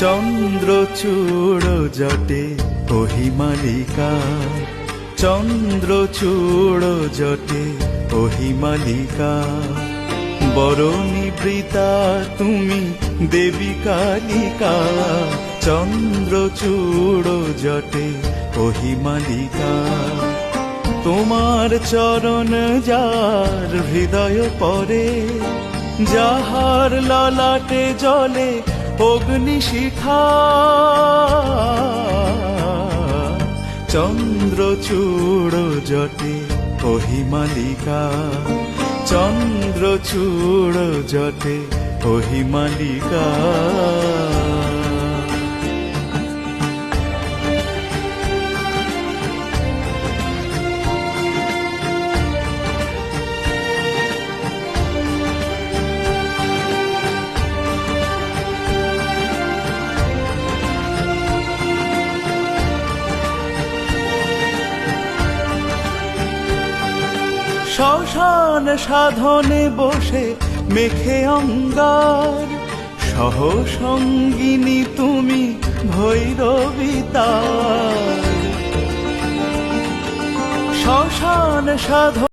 চন্দ্রচূড় জটে ওহিমালিকা, চন্দ্রচূড় জটে ওহিমালিকা। বরণীবৃতা তুমি দেবী কালিকা, চন্দ্রচূড় জটে ওহিমালিকা। তোমার চরণ যার হৃদয় পরে, যাহার ললাটে জলে অগ্নিশিখা। চন্দ্রচূড় জটে ওহিমালিকা, চন্দ্রচূড় জটে ওহিমালিকা। শ্মশান সাধনে বসে মেখে অঙ্গার, সহসঙ্গিনী তুমি ভৈরবী তার। শ্মশান সাধন